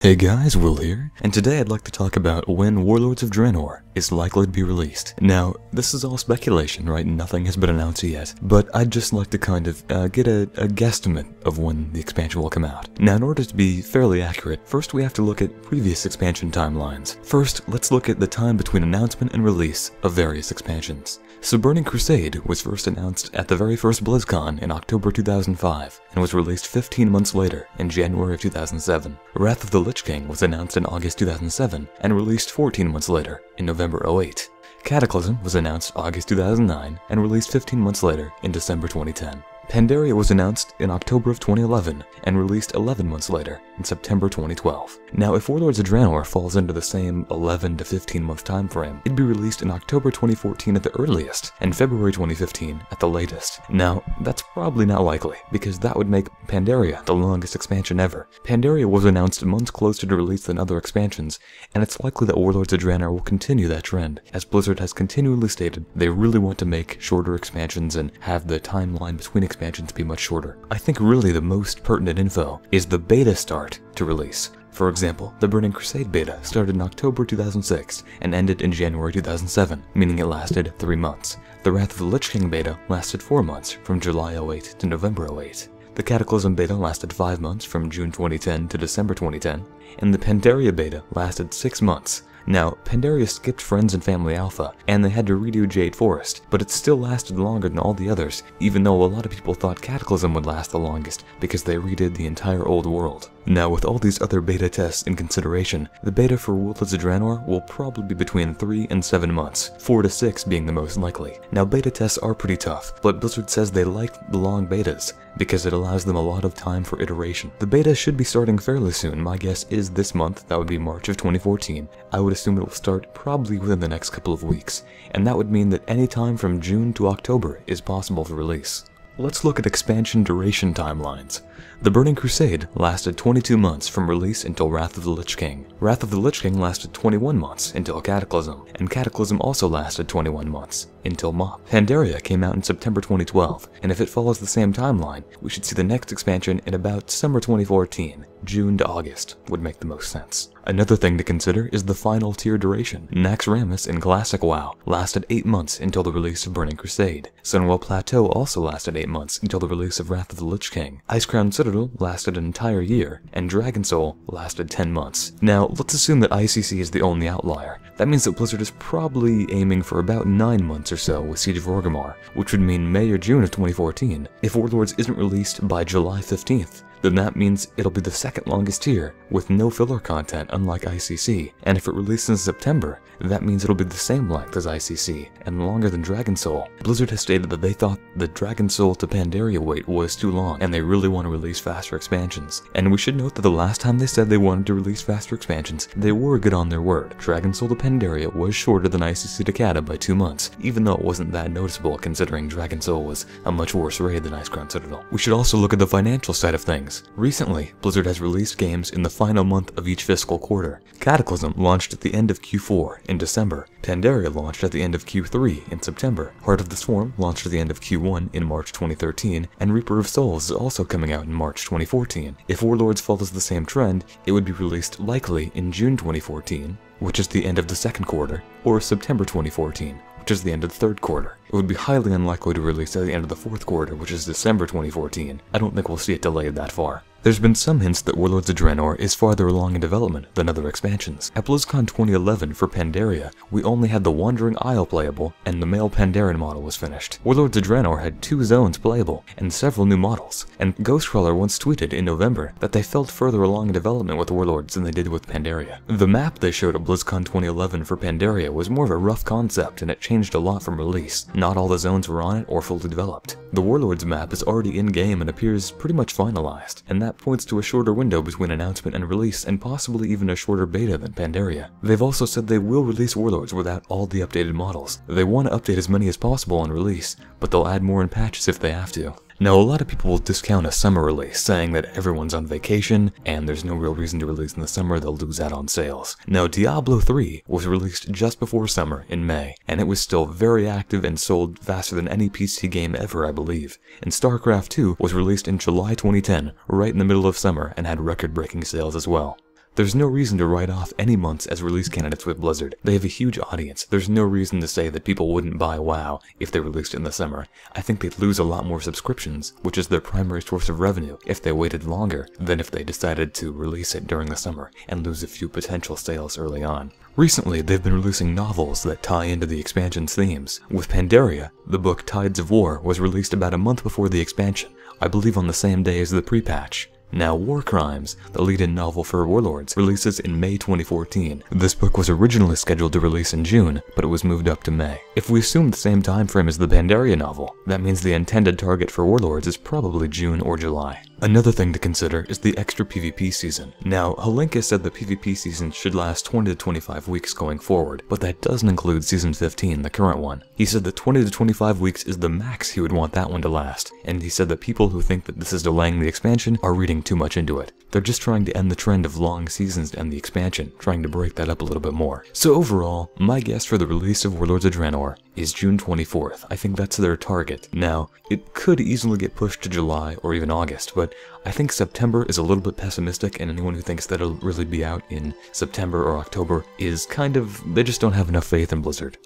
Hey guys, Will here, and today I'd like to talk about when Warlords of Draenor is likely to be released. Now, this is all speculation, right? Nothing has been announced yet, but I'd just like to kind of get a guesstimate of when the expansion will come out. Now, in order to be fairly accurate, first we have to look at previous expansion timelines. First, let's look at the time between announcement and release of various expansions. So Burning Crusade was first announced at the very first BlizzCon in October 2005, and was released 15 months later in January of 2007. Wrath of the Lich King was announced in August 2007, and released 14 months later in November 2008. Cataclysm was announced August 2009, and released 15 months later in December 2010. Pandaria was announced in October of 2011, and released 11 months later in September 2012. Now, if Warlords of Draenor falls into the same 11 to 15 month time frame, it'd be released in October 2014 at the earliest, and February 2015 at the latest. Now, that's probably not likely, because that would make Pandaria the longest expansion ever. Pandaria was announced months closer to release than other expansions, and it's likely that Warlords of Draenor will continue that trend, as Blizzard has continually stated they really want to make shorter expansions and have the timeline between expansions be much shorter. I think really the most pertinent info is the beta start to release. For example, the Burning Crusade beta started in October 2006 and ended in January 2007, meaning it lasted 3 months. The Wrath of the Lich King beta lasted 4 months, from July 2008 to November 2008. The Cataclysm beta lasted 5 months, from June 2010 to December 2010, and the Pandaria beta lasted 6 months. Now, Pandaria skipped Friends and Family Alpha, and they had to redo Jade Forest, but it still lasted longer than all the others, even though a lot of people thought Cataclysm would last the longest, because they redid the entire old world. Now, with all these other beta tests in consideration, the beta for Warlords of Draenor will probably be between 3 and 7 months, 4 to 6 being the most likely. Now, beta tests are pretty tough, but Blizzard says they like the long betas, because it allows them a lot of time for iteration. The beta should be starting fairly soon. My guess is this month, that would be March of 2014. I would assume it will start probably within the next couple of weeks, and that would mean that any time from June to October is possible for release. Let's look at expansion duration timelines. The Burning Crusade lasted 22 months from release until Wrath of the Lich King. Wrath of the Lich King lasted 21 months until Cataclysm, and Cataclysm also lasted 21 months until MoP. Pandaria came out in September 2012, and if it follows the same timeline, we should see the next expansion in about summer 2014. June to August would make the most sense. Another thing to consider is the final tier duration. Naxxramas in Classic WoW lasted 8 months until the release of Burning Crusade. Sunwell Plateau also lasted 8 months until the release of Wrath of the Lich King. Icecrown Citadel lasted an entire year, and Dragon Soul lasted 10 months. Now, let's assume that ICC is the only outlier. That means that Blizzard is probably aiming for about 9 months or so with Siege of Orgrimmar, which would mean May or June of 2014. If Warlords isn't released by July 15th, then that means it'll be the second longest tier, with no filler content unlike ICC, and if it releases in September, that means it'll be the same length as ICC, and longer than Dragon Soul. Blizzard has stated that they thought the Dragon Soul to Pandaria wait was too long, and they really want to release faster expansions. And we should note that the last time they said they wanted to release faster expansions, they were good on their word. Dragon Soul to Pandaria was shorter than ICC to Cata by 2 months, even though it wasn't that noticeable considering Dragon Soul was a much worse raid than Icecrown Citadel. We should also look at the financial side of things. Recently, Blizzard has released games in the final month of each fiscal quarter. Cataclysm launched at the end of Q4 in December. Pandaria launched at the end of Q3 in September. Heart of the Swarm launched at the end of Q1 in March 2013, and Reaper of Souls is also coming out in March 2014. If Warlords follows the same trend, it would be released likely in June 2014, which is the end of the second quarter, or September 2014, which is the end of the third quarter. It would be highly unlikely to release at the end of the fourth quarter, which is December 2014. I don't think we'll see it delayed that far. There's been some hints that Warlords of Draenor is farther along in development than other expansions. At BlizzCon 2011 for Pandaria, we only had the Wandering Isle playable, and the male Pandaren model was finished. Warlords of Draenor had 2 zones playable, and several new models, and Ghostcrawler once tweeted in November that they felt further along in development with Warlords than they did with Pandaria. The map they showed at BlizzCon 2011 for Pandaria was more of a rough concept, and it changed a lot from release. Not all the zones were on it or fully developed. The Warlords map is already in-game and appears pretty much finalized, and that points to a shorter window between announcement and release, and possibly even a shorter beta than Pandaria. They've also said they will release Warlords without all the updated models. They want to update as many as possible on release, but they'll add more in patches if they have to. Now, a lot of people will discount a summer release, saying that everyone's on vacation, and there's no real reason to release in the summer, they'll lose out on sales. Now, Diablo 3 was released just before summer, in May, and it was still very active and sold faster than any PC game ever, I believe. And StarCraft 2 was released in July 2010, right in the middle of summer, and had record-breaking sales as well. There's no reason to write off any months as release candidates with Blizzard. They have a huge audience. There's no reason to say that people wouldn't buy WoW if they released in the summer. I think they'd lose a lot more subscriptions, which is their primary source of revenue, if they waited longer than if they decided to release it during the summer and lose a few potential sales early on. Recently, they've been releasing novels that tie into the expansion's themes. With Pandaria, the book Tides of War was released about a month before the expansion, I believe on the same day as the pre-patch. Now, War Crimes, the lead-in novel for Warlords, releases in May 2014. This book was originally scheduled to release in June, but it was moved up to May. If we assume the same time frame as the Pandaria novel, that means the intended target for Warlords is probably June or July. Another thing to consider is the extra PvP season. Now, Halinka said the PvP season should last 20 to 25 weeks going forward, but that doesn't include Season 15, the current one. He said that 20 to 25 weeks is the max he would want that one to last, and he said that people who think that this is delaying the expansion are reading too much into it. They're just trying to end the trend of long seasons and the expansion, trying to break that up a little bit more. So overall, my guess for the release of Warlords of Draenor is June 24th. I think that's their target. Now, it could easily get pushed to July or even August, but I think September is a little bit pessimistic, and anyone who thinks that it'll really be out in September or October is kind of, they just don't have enough faith in Blizzard.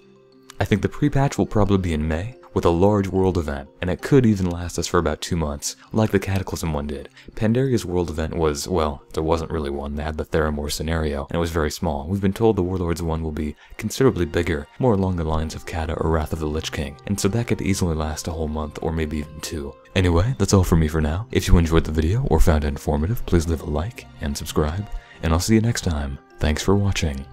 I think the pre-patch will probably be in May, with a large world event, and it could even last us for about 2 months, like the Cataclysm one did. Pandaria's world event was, well, there wasn't really one. They had the Theramore scenario, and it was very small. We've been told the Warlords one will be considerably bigger, more along the lines of Kata or Wrath of the Lich King, and so that could easily last a whole month, or maybe even 2. Anyway, that's all for me for now. If you enjoyed the video or found it informative, please leave a like and subscribe, and I'll see you next time. Thanks for watching.